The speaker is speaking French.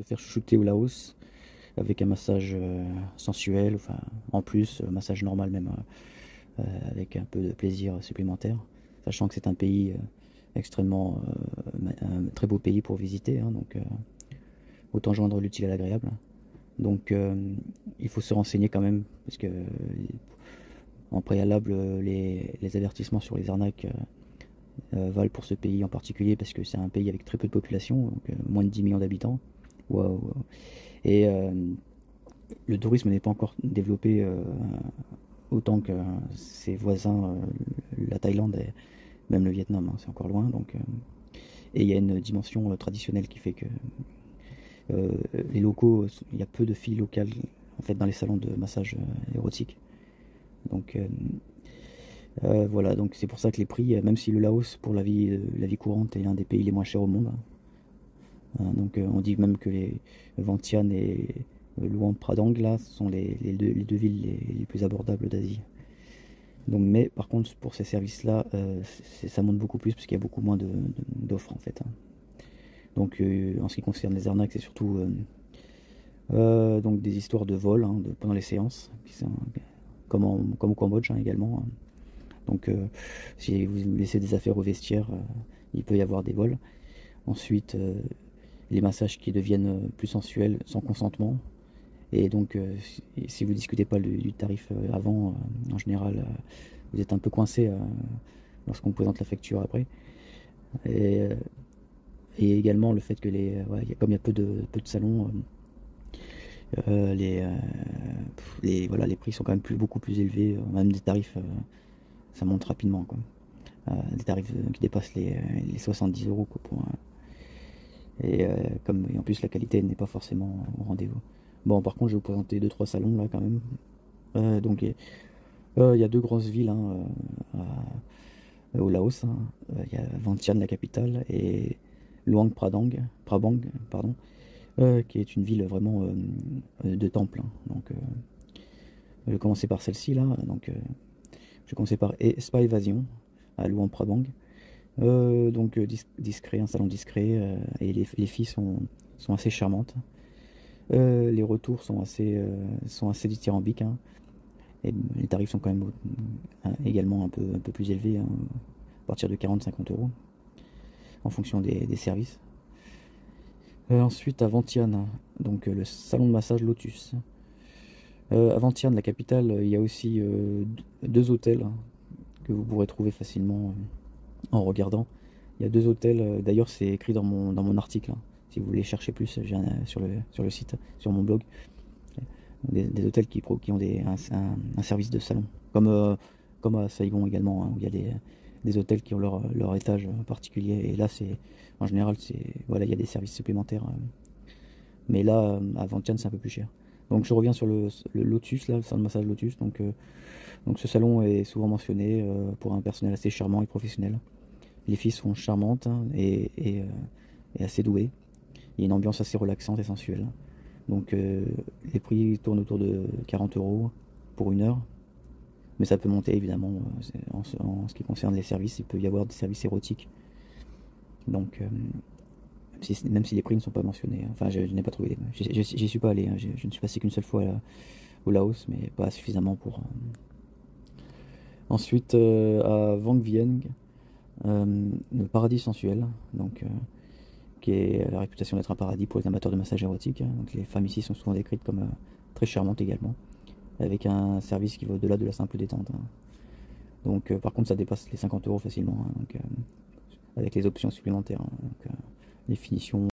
te faire chouchouter au Laos avec un massage sensuel, enfin en plus massage normal même, avec un peu de plaisir supplémentaire, sachant que c'est un pays extrêmement un très beau pays pour visiter, hein, donc autant joindre l'utile à l'agréable. Donc il faut se renseigner quand même, parce que en préalable les avertissements sur les arnaques valent pour ce pays en particulier, parce que c'est un pays avec très peu de population, donc moins de 10 millions d'habitants. Wow. Et le tourisme n'est pas encore développé autant que ses voisins, la Thaïlande et même le Vietnam, hein, c'est encore loin. Donc, et il y a une dimension traditionnelle qui fait que les locaux, il y a peu de filles locales en fait dans les salons de massage érotique. Donc voilà, donc c'est pour ça que les prix, même si le Laos pour la vie courante est l'un des pays les moins chers au monde, hein, donc on dit même que les Vientiane et Luang Prabang là sont les deux villes les plus abordables d'Asie. Donc, mais par contre pour ces services là, ça monte beaucoup plus parce qu'il y a beaucoup moins d'offres en fait, hein. Donc en ce qui concerne les arnaques, c'est surtout donc des histoires de vol, hein, pendant les séances, comme au Cambodge, hein, également, hein. Donc si vous laissez des affaires au vestiaire, il peut y avoir des vols. Ensuite les massages qui deviennent plus sensuels sans consentement. Et donc si vous discutez pas du tarif avant, en général vous êtes un peu coincé lorsqu'on présente la facture après. Et, et également le fait que comme il y a peu de salons, voilà, les prix sont quand même beaucoup plus élevés, même des tarifs, ça monte rapidement, quoi. Des tarifs qui dépassent les 70 euros, quoi, et en plus la qualité n'est pas forcément au rendez-vous. Bon, par contre je vais vous présenter 2-3 salons là quand même. Donc il y a deux grosses villes, hein, au Laos, hein. Il y a Vientiane, la capitale, et Luang Prabang, pardon, qui est une ville vraiment de temple, hein. Donc je vais commencer par celle-ci là. Donc je vais commencer par Spa Evasion à Luang Prabang. Donc discret, un salon discret, et les filles sont assez charmantes. Les retours sont assez dithyrambiques, hein. Et les tarifs sont quand même également un peu plus élevés, hein, à partir de 40-50 euros en fonction des services. Ensuite à Vientiane, donc le salon de massage Lotus. À Vientiane, la capitale, il y a aussi deux hôtels, hein, que vous pourrez trouver facilement en regardant. Il y a deux hôtels, d'ailleurs c'est écrit dans mon article, hein, si vous voulez chercher plus sur le site, sur mon blog. Des hôtels qui ont un service de salon, comme à Saigon également, hein, où il y a des hôtels qui ont leur étage particulier, et là en général voilà, il y a des services supplémentaires, mais là à Vientiane c'est un peu plus cher. Donc je reviens sur le Lotus, là, le salon de massage Lotus. Donc ce salon est souvent mentionné pour un personnel assez charmant et professionnel. Les filles sont charmantes, hein, et assez douées. Il y a une ambiance assez relaxante et sensuelle. Donc les prix tournent autour de 40 euros pour une heure. Mais ça peut monter évidemment, en ce qui concerne les services. Il peut y avoir des services érotiques. Donc même si les prix ne sont pas mentionnés, hein. Enfin je n'ai pas trouvé, j'y suis pas allé, hein. Je ne suis passé qu'une seule fois au Laos, mais pas suffisamment pour... Ensuite à Vang Vieng, le paradis sensuel, donc qui est la réputation d'être un paradis pour les amateurs de massage érotique, hein. Donc les femmes ici sont souvent décrites comme très charmantes également, avec un service qui va au-delà de la simple détente, hein. Donc par contre ça dépasse les 50 euros facilement, hein, donc, avec les options supplémentaires, hein. Donc, les finitions